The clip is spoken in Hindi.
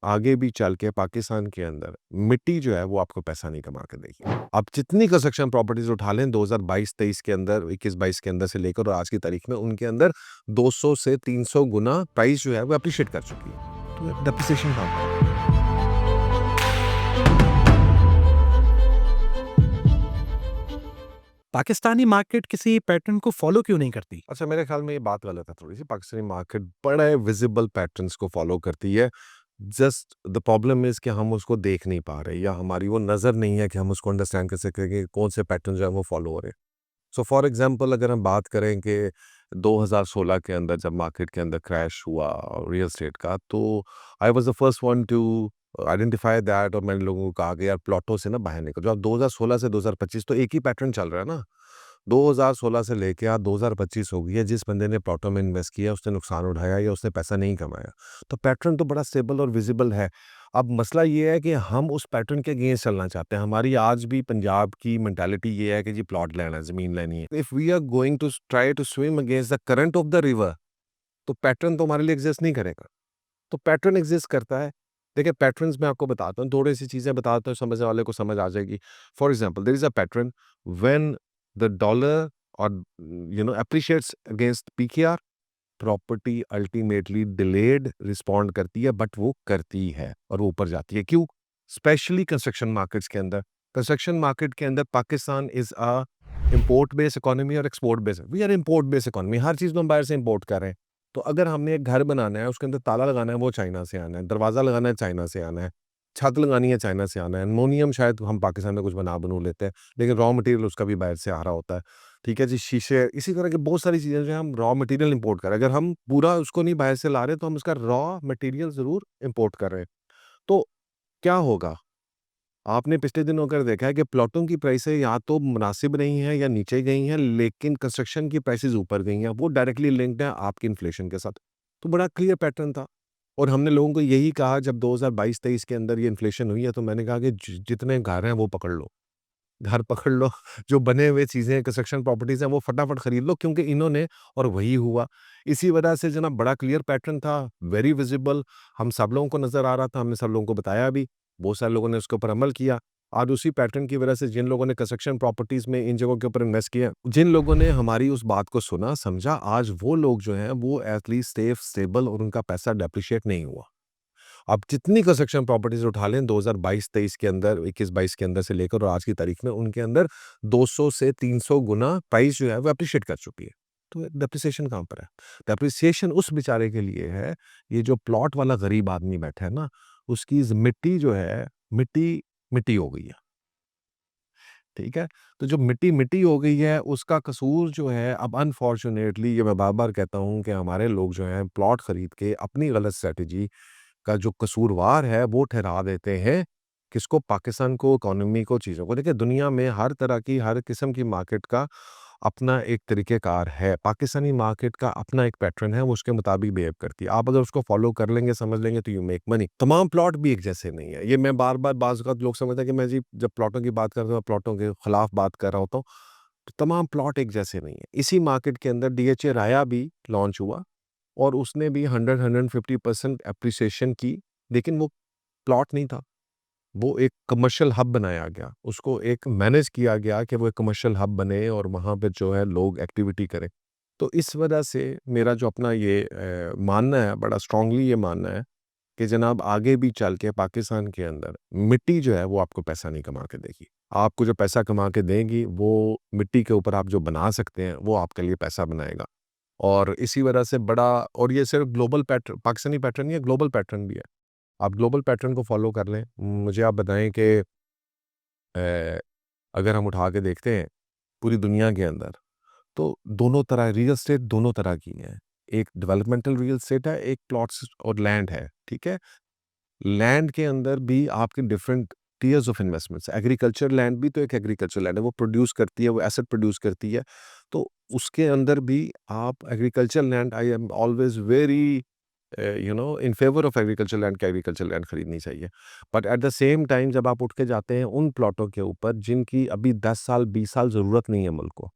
आगे भी चल के पाकिस्तान के अंदर मिट्टी जो है वो आपको पैसा नहीं कमा के देगी। आप जितनी कंस्ट्रक्शन प्रॉपर्टीज उठा लें 2022-23 के अंदर, 21-22 के अंदर से लेकर और आज की तारीख में उनके अंदर 200 से 300 गुना प्राइस जो है वो एप्रिशिएट कर चुकी है। तो डेप्रिसिएशन कहाँ पर है? पाकिस्तानी मार्केट किसी पैटर्न को फॉलो क्यों नहीं करती? अच्छा, मेरे ख्याल में ये बात गलत है थोड़ी-सी। पाकिस्तानी मार्केट बड़े विज़िबल पैटर्न्स को फ़ॉलो करती है। जस्ट द प्रॉब्लम इज़ कि हम उसको देख नहीं पा रहे या हमारी वो नज़र नहीं है कि हम उसको अंडरस्टैंड कर सकें कि कौन से पैटर्न जो है वो फ़ॉलो हो रहे हैं। सो फॉर एग्ज़ाम्पल अगर हम बात करें कि 2016 के अंदर जब मार्केट के अंदर क्रैश हुआ रियल एस्टेट का, तो I was the first one two identify that और मैंने लोगों को कहा कि यार प्लॉटों से ना बाहर निकलो। जो अब 2016 से 2025 तो एक ही पैटर्न चल रहा है ना। 2016 से लेके आज 2025 हो गई है, जिस बंदे ने प्लॉटों में इन्वेस्ट किया उसने नुकसान उठाया या उसने पैसा नहीं कमाया। तो पैटर्न तो बड़ा स्टेबल और विजिबल है। अब मसला ये है कि हम उस पैटर्न के अगेंस्ट चलना चाहते हैं। हमारी आज भी पंजाब की मेंटालिटी ये है कि जी प्लॉट लेना है, ज़मीन लेनी है। If we are going to try to swim against the current of the river, तो पैटर्न तो हमारे लिए एग्जिस्ट नहीं करेगा। तो पैटर्न एग्जिस्ट करता है। देखिए पैटर्न्स मैं आपको बताता हूँ, थोड़ी-सी चीज़ें बताता हूँ, समझने वाले को समझ आ जाएगी। For example there is a pattern when the dollar और appreciates against PKR, property ultimately delayed respond करती है, बट वो करती है और वो ऊपर जाती है। क्यों? स्पेशली कंस्ट्रक्शन मार्केट्स के अंदर। कंस्ट्रक्शन मार्केट के अंदर Pakistan is a import based economy और export based. We are import based economy, हर चीज़ को हम बाहर से इम्पोर्ट कर रहे हैं। तो अगर हमने एक घर बनाना है, उसके अंदर ताला लगाना है, वो चाइना से आना है, दरवाज़ा लगाना है, चाइना से आना है, छत लगानी है, चाइना से आना है, एल्युमिनियम शायद हम पाकिस्तान में कुछ बना-बनू लेते हैं, लेकिन रॉ मटेरियल उसका भी बाहर से आ रहा होता है। ठीक है जी, शीशे, इसी तरह की बहुत सारी चीज़ें जो हैं हम रॉ मटेरियल इम्पोर्ट कर रहे हैं। अगर हम पूरा उसको नहीं बाहर से ला रहे, तो हम उसका रॉ मटेरियल ज़रूर इम्पोर्ट कर रहे हैं। तो क्या होगा? आपने पिछले दिनों अगर देखा है कि प्लॉटों की प्राइसें या तो मुनासिब नहीं है या नीचे गई हैं, लेकिन कंस्ट्रक्शन की प्राइसेस ऊपर गई हैं। वो डायरेक्टली लिंक्ड है आपकी इन्फ्लेशन के साथ। तो बड़ा क्लियर पैटर्न था और हमने लोगों को यही कहा जब 2022-23 के अंदर ये इन्फ्लेशन हुई है, तो मैंने कहा कि जितने घर हैं वो पकड़ लो। घर पकड़ लो, जो बने हुए चीज़ें कंस्ट्रक्शन प्रॉपर्टीज़ हैं वो फटाफट खरीद लो, क्योंकि इन्होंने, और वही हुआ। इसी वजह से जनाब बड़ा क्लियर पैटर्न था, वेरी विज़िबल, हम सब लोगों को नज़र आ रहा था, हमने सब लोगों को बताया भी, बहुत सारे लोगों ने उसके ऊपर अमल किया। आज उसी पैटर्न की वजह से जिन लोगों ने कंस्ट्रक्शन प्रॉपर्टीज़ में इन जगहों के ऊपर इन्वेस्ट किया, जिन लोगों ने हमारी उस बात को सुना, समझा, आज वो लोग जो हैं वो एट लीस्ट सेफ, स्टेबल और उनका पैसा डेप्रिशिएट नहीं हुआ। आप जितनी कंस्ट्रक्शन प्रॉपर्टीज़ उठा लें 2022-23 के अंदर, 21-22 के अंदर से लेकर और आज की तारीख में उनके अंदर 200 से 300 गुना प्राइस जो है वो एप्रिशिएट कर चुकी है। तो डेप्रिसिएशन कहाँ पर है? डेप्रिसिएशन उस बेचारे के लिए है, ये जो प्लॉट वाला गरीब आदमी बैठा है ना, उसकी मिट्टी जो है, मिट्टी, मिट्टी हो गई है। ठीक है? तो जो मिट्टी-मिट्टी हो गई है, उसका कसूर जो है, अब अनफॉर्च्यूनेटली ये मैं बार-बार कहता हूँ कि हमारे लोग जो हैं प्लॉट खरीद के अपनी गलत स्ट्रैटेजी का जो कसूरवार है वो ठहरा देते हैं किसको? पाकिस्तान को, इकोनॉमी को, चीज़ों को। देखिए दुनिया में हर तरह की, हर किस्म की मार्केट का अपना एक तरीक़ेकार है। पाकिस्तानी मार्केट का अपना एक पैटर्न है, वो उसके मुताबिक बिहेव करती है। आप अगर उसको फ़ॉलो कर लेंगे, समझ लेंगे तो यू मेक मनी। तमाम प्लॉट भी एक जैसे नहीं है। ये मैं बार-बार, बाज़ औक़ात लोग समझते हैं कि मैं जी जब प्लॉटों की बात करता हूँ, प्लॉटों के खिलाफ बात कर रहा होता हूँ, तो तमाम प्लॉट एक जैसे नहीं है। इसी मार्केट के अंदर डीएचए राया भी लॉन्च हुआ और उसने भी 100-150% एप्रिसिएशन की, लेकिन वो प्लॉट नहीं था। वो एक कमर्शियल हब बनाया गया। उसको एक मैनेज किया गया कि वो एक कमर्शियल हब बने और वहाँ पे जो है लोग एक्टिविटी करें। तो इस वजह से मेरा जो अपना ये मानना है, बड़ा स्ट्रॉन्गली ये मानना है कि जनाब आगे भी चल के पाकिस्तान के अंदर मिट्टी जो है वो आपको पैसा नहीं कमा के देगी। आपको जो पैसा कमा के देगी, वो मिट्टी के ऊपर आप जो बना सकते हैं, वो आपके लिए पैसा बनाएगा। और इसी वजह से बड़ा, और ये सिर्फ ग्लोबल पैटर्न, पाकिस्तानी पैटर्न नहीं है, ग्लोबल पैटर्न भी है। आप ग्लोबल पैटर्न को फ़ॉलो कर लें। मुझे आप बताएँ कि अ, अगर हम उठा के देखते हैं पूरी दुनिया के अंदर, तो दोनों तरह रियल एस्टेट दोनों तरह की हैं। एक डेवलपमेंटल रियल एस्टेट है, एक प्लॉट्स और लैंड है, ठीक है? लैंड के अंदर भी आपके different tiers of investments. Agriculture land भी तो एक एग्रीकल्चर लैंड है, वो प्रोड्यूस करती है, वो एसेट प्रोड्यूस करती है। तो उसके अंदर भी आप agriculture land, I am always very in favour of agriculture land, कि एग्रीकल्चर लैंड खरीदनी चाहिए। But at the same time जब आप उठ के जाते हैं उन प्लॉटों के ऊपर जिनकी अभी 10 साल, 20 साल ज़रूरत नहीं है मुल्क को,